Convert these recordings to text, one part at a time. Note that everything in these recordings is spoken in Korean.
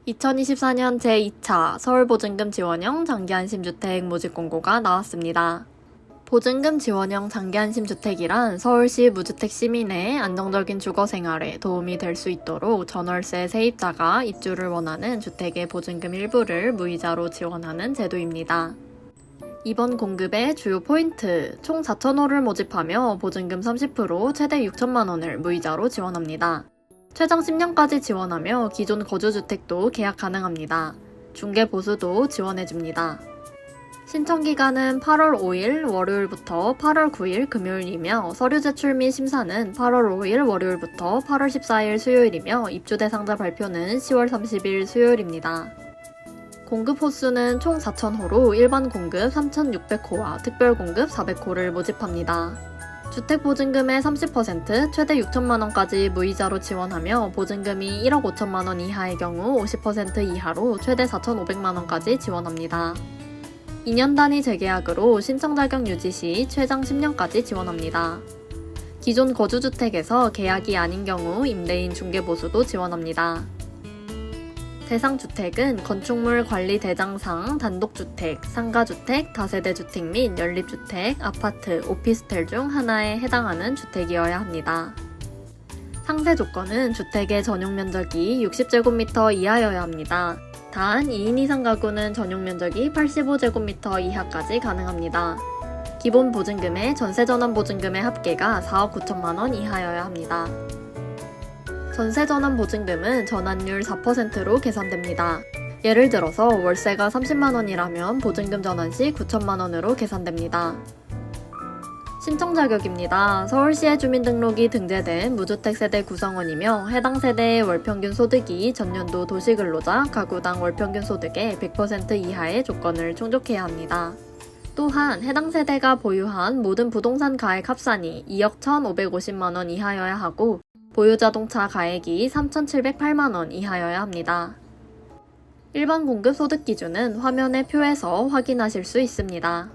2024년 제2차 서울보증금 지원형 장기안심주택 모집 공고가 나왔습니다. 보증금 지원형 장기안심주택이란 서울시 무주택 시민의 안정적인 주거생활에 도움이 될 수 있도록 전월세 세입자가 입주를 원하는 주택의 보증금 일부를 무이자로 지원하는 제도입니다. 이번 공급의 주요 포인트, 총 4,000호를 모집하며 보증금 30% 최대 6천만 원을 무이자로 지원합니다. 최장 10년까지 지원하며 기존 거주주택도 계약 가능합니다. 중개보수도 지원해줍니다. 신청기간은 8월 5일 월요일부터 8월 9일 금요일이며 서류 제출 및 심사는 8월 5일 월요일부터 8월 14일 수요일이며 입주 대상자 발표는 10월 30일 수요일입니다. 공급 호수는 총 4,000호로 일반 공급 3,600호와 특별 공급 400호를 모집합니다. 주택보증금의 30% 최대 6천만 원까지 무이자로 지원하며 보증금이 1억 5천만 원 이하의 경우 50% 이하로 최대 4,500만 원까지 지원합니다. 2년 단위 재계약으로 신청 자격 유지 시 최장 10년까지 지원합니다. 기존 거주주택에서 계약이 아닌 경우 임대인 중개보수도 지원합니다. 대상 주택은 건축물 관리 대장상, 단독주택, 상가주택, 다세대주택 및 연립주택, 아파트, 오피스텔 중 하나에 해당하는 주택이어야 합니다. 상세 조건은 주택의 전용 면적이 60제곱미터 이하여야 합니다. 단 2인 이상 가구는 전용 면적이 85제곱미터 이하까지 가능합니다. 기본 보증금의 전세 전환 보증금의 합계가 4억 9천만 원 이하여야 합니다. 전세 전환 보증금은 전환율 4%로 계산됩니다. 예를 들어서 월세가 30만 원이라면 보증금 전환 시 9천만 원으로 계산됩니다. 신청 자격입니다. 서울시에 주민등록이 등재된 무주택 세대 구성원이며 해당 세대의 월평균 소득이 전년도 도시근로자 가구당 월평균 소득의 100% 이하의 조건을 충족해야 합니다. 또한 해당 세대가 보유한 모든 부동산 가액 합산이 2억 1,550만 원 이하여야 하고 보유자동차 가액이 3,708만 원 이하여야 합니다. 일반 공급 소득 기준은 화면의 표에서 확인하실 수 있습니다.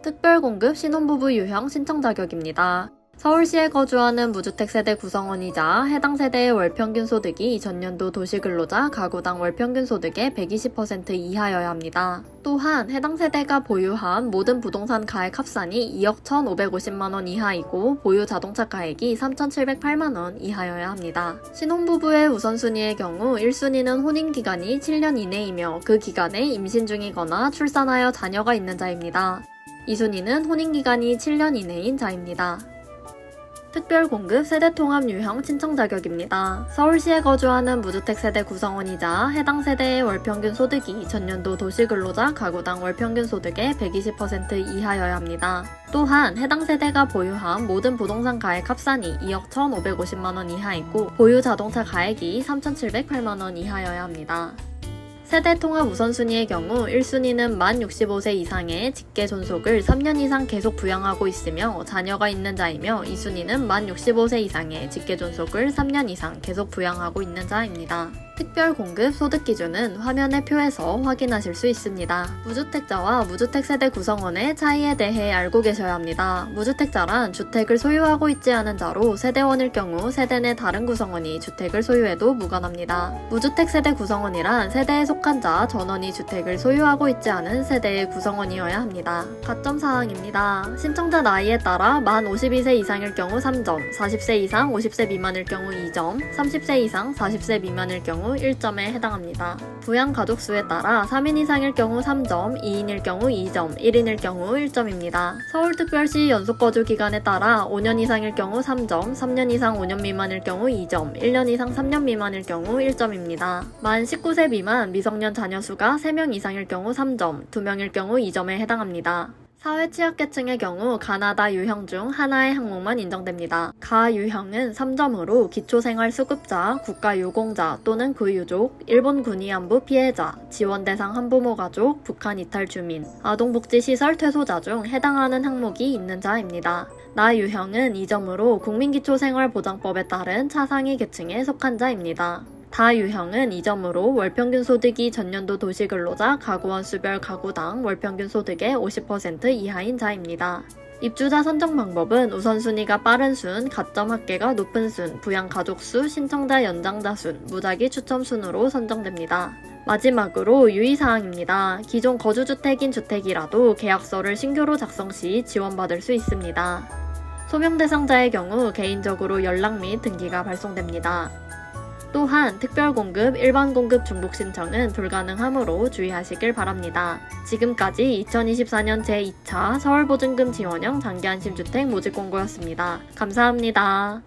특별공급 신혼부부 유형 신청 자격입니다. 서울시에 거주하는 무주택 세대 구성원이자 해당 세대의 월평균 소득이 전년도 도시근로자 가구당 월평균 소득의 120% 이하여야 합니다. 또한 해당 세대가 보유한 모든 부동산 가액 합산이 2억 1,550만 원 이하이고 보유 자동차 가액이 3,708만 원 이하여야 합니다. 신혼부부의 우선순위의 경우 1순위는 혼인기간이 7년 이내이며 그 기간에 임신 중이거나 출산하여 자녀가 있는 자입니다. 2순위는 혼인기간이 7년 이내인 자입니다. 특별공급 세대통합 유형 신청 자격입니다. 서울시에 거주하는 무주택 세대 구성원이자 해당 세대의 월평균 소득이 전년도 도시근로자 가구당 월평균 소득의 120% 이하여야 합니다. 또한 해당 세대가 보유한 모든 부동산 가액 합산이 2억 1,550만 원 이하이고 보유 자동차 가액이 3,708만 원 이하여야 합니다. 세대통합 우선순위의 경우 1순위는 만 65세 이상의 직계 존속을 3년 이상 계속 부양하고 있으며 자녀가 있는 자이며 2순위는 만 65세 이상의 직계 존속을 3년 이상 계속 부양하고 있는 자입니다. 특별공급 소득 기준은 화면의 표에서 확인하실 수 있습니다. 무주택자와 무주택 세대 구성원의 차이에 대해 알고 계셔야 합니다. 무주택자란 주택을 소유하고 있지 않은 자로 세대원일 경우 세대 내 다른 구성원이 주택을 소유해도 무관합니다. 무주택 세대 구성원이란 세대에 속한 자 전원이 주택을 소유하고 있지 않은 세대의 구성원이어야 합니다. 가점사항입니다. 신청자 나이에 따라 만 52세 이상일 경우 3점, 40세 이상 50세 미만일 경우 2점, 30세 이상 40세 미만일 경우 1점에 해당합니다. 부양 가족수에 따라 3인 이상일 경우 3점, 2인일 경우 2점, 1인일 경우 1점입니다. 서울특별시 연속거주 기간에 따라 5년 이상일 경우 3점, 3년 이상 5년 미만일 경우 2점, 1년 이상 3년 미만일 경우 1점입니다. 만 19세 미만 미성년 자녀 수가 3명 이상일 경우 3점, 2명일 경우 2점에 해당합니다. 사회 취약계층의 경우 가나다 유형 중 하나의 항목만 인정됩니다. 가 유형은 3점으로 기초생활수급자, 국가유공자 또는 그 유족, 일본 군위안부 피해자, 지원대상 한부모 가족, 북한 이탈 주민, 아동복지시설 퇴소자 중 해당하는 항목이 있는 자입니다. 나 유형은 2점으로 국민기초생활보장법에 따른 차상위 계층에 속한 자입니다. 다 유형은 2점으로 월평균 소득이 전년도 도시근로자 가구원 수별 가구당 월평균 소득의 50% 이하인 자입니다. 입주자 선정 방법은 우선순위가 빠른 순, 가점 합계가 높은 순, 부양 가족수, 신청자 연장자 순, 무작위 추첨 순으로 선정됩니다. 마지막으로 유의사항입니다. 기존 거주주택인 주택이라도 계약서를 신규로 작성 시 지원받을 수 있습니다. 소명 대상자의 경우 개인적으로 연락 및 등기가 발송됩니다. 또한 특별공급, 일반공급 중복 신청은 불가능하므로 주의하시길 바랍니다. 지금까지 2024년 제2차 서울보증금 지원형 장기안심주택 모집 공고였습니다. 감사합니다.